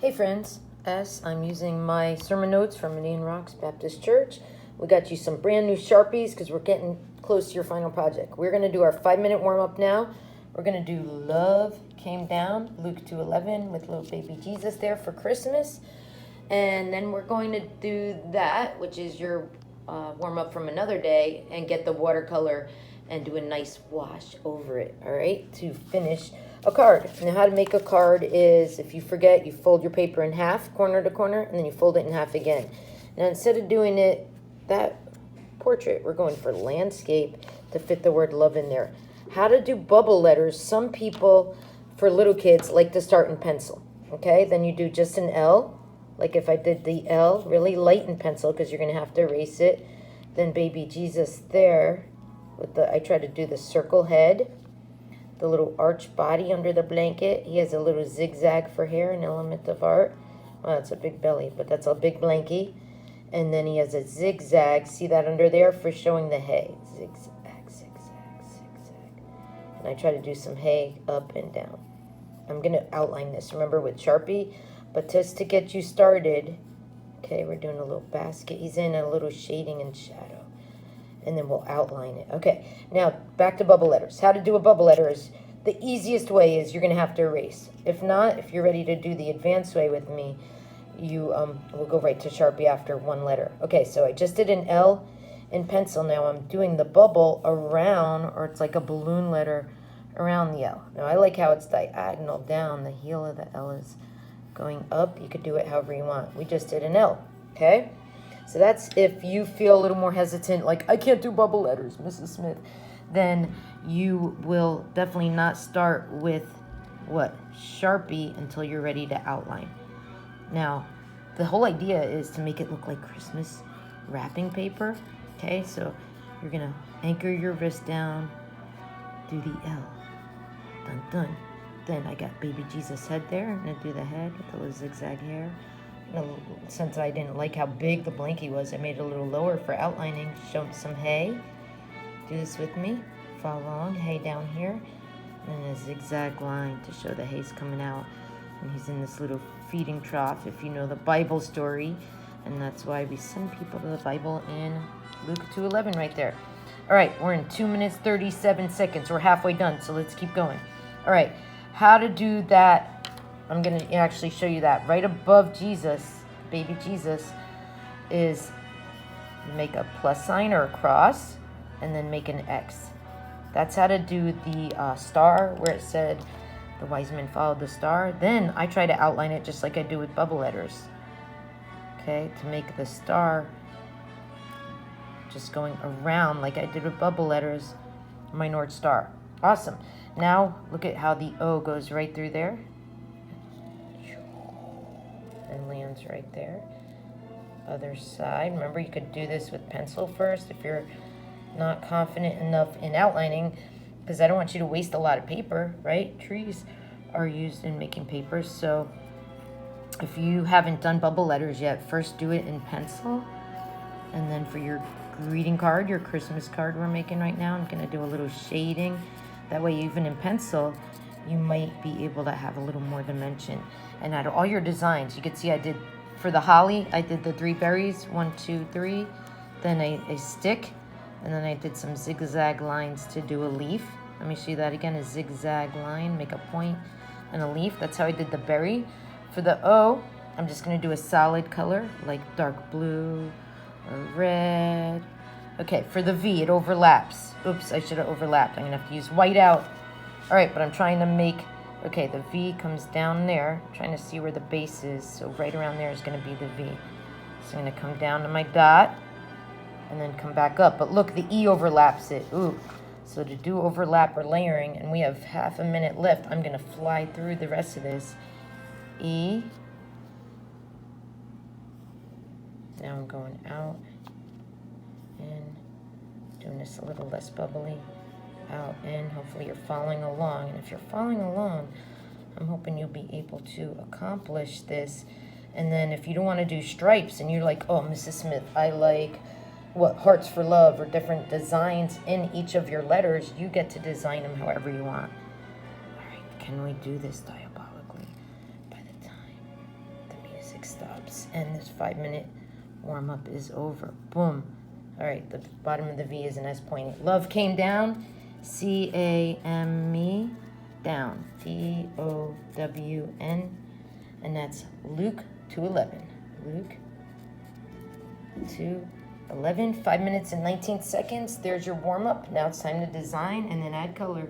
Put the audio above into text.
Hey friends, I'm using my sermon notes from Indian Rocks Baptist Church. We got you some brand new Sharpies because we're getting close to your final project. We're going to do our 5-minute warm-up now. We're going to do Love Came Down, Luke 2:11, with little baby Jesus there for Christmas. And then we're going to do that, which is your warm-up from another day, and get the watercolor and do a nice wash over it, all right, to finish a card. Now, how to make a card is, if you forget, you fold your paper in half, corner to corner, and then you fold it in half again. Now, instead of doing it, that portrait, we're going for landscape to fit the word love in there. How to do bubble letters. Some people, for little kids, like to start in pencil, okay? Then you do just an L, like if I did the L, really light in pencil because you're going to have to erase it. Then baby Jesus there. I try to do the circle head, the little arch body under the blanket. He has a little zigzag for hair, an element of art. Well, that's a big belly, but that's a big blankie. And then he has a zigzag. See that under there for showing the hay. Zigzag, zigzag, zigzag. And I try to do some hay up and down. I'm going to outline this, remember, with Sharpie. But just to get you started, okay, we're doing a little basket. He's in a little shading and shadow. And then we'll outline it. Okay, now back to bubble letters. How to do a bubble letter is, the easiest way is you're going to have to erase. If not, if you're ready to do the advanced way with me, you will go right to Sharpie after one letter. Okay, so I just did an L in pencil. Now I'm doing the bubble around, or it's like a balloon letter around the L. Now I like how it's diagonal down. The heel of the L is going up. You could do it however you want. We just did an L, okay? So that's if you feel a little more hesitant, like, I can't do bubble letters, Mrs. Smith, then you will definitely not start with, Sharpie until you're ready to outline. Now, the whole idea is to make it look like Christmas wrapping paper, okay? So you're going to anchor your wrist down, do the L, dun, dun. Then I got baby Jesus head there. I'm going to do the head with the little zigzag hair. Since I didn't like how big the blankie was, I made it a little lower for outlining. Show some hay. Do this with me. Follow along. Hay down here. And a zigzag line to show the hay's coming out. And he's in this little feeding trough, if you know the Bible story. And that's why we send people to the Bible in Luke 2:11 right there. All right, we're in 2 minutes, 37 seconds. We're halfway done, so let's keep going. All right, how to do that. I'm going to actually show you that. Right above Jesus, baby Jesus, is make a plus sign or a cross, and then make an X. That's how to do the star, where it said the wise men followed the star. Then I try to outline it just like I do with bubble letters. Okay, to make the star just going around like I did with bubble letters, my North Star. Awesome. Now look at how the O goes right through there. And lands right there. Other side. Remember, you could do this with pencil first if you're not confident enough in outlining, because I don't want you to waste a lot of paper, right? Trees are used in making papers. So if you haven't done bubble letters yet, first do it in pencil. And then for your greeting card, your Christmas card we're making right now, I'm going to do a little shading. That way, even in pencil, you might be able to have a little more dimension. And out of all your designs, you can see I did, for the holly, I did the 3 berries, 1, 2, 3, then a stick, and then I did some zigzag lines to do a leaf. Let me show you that again, a zigzag line, make a point and a leaf. That's how I did the berry. For the O, I'm just going to do a solid color, like dark blue or red. Okay, for the V, it overlaps. Oops, I should have overlapped. I'm going to have to use white out. All right, but I'm trying to make, okay, the V comes down there. I'm trying to see where the base is. So right around there is going to be the V. So I'm going to come down to my dot and then come back up. But look, the E overlaps it. Ooh. So to do overlap or layering, and we have half a minute left, I'm going to fly through the rest of this. E. Now I'm going out. In. Doing this a little less bubbly. Out, in. Hopefully you're following along. And if you're following along, I'm hoping you'll be able to accomplish this. And then if you don't want to do stripes and you're like, oh, Mrs. Smith, I like hearts for love or different designs in each of your letters, you get to design them however you want. All right, can we do this diabolically by the time? 6 stops. And this 5-minute warm-up is over. Boom. All right, the bottom of the V is an S pointing. Love came down. C-A-M-E, down. D-O-W-N. And that's Luke 2:11. Luke 2:11. 5 minutes and 19 seconds. There's your warm-up. Now it's time to design and then add color.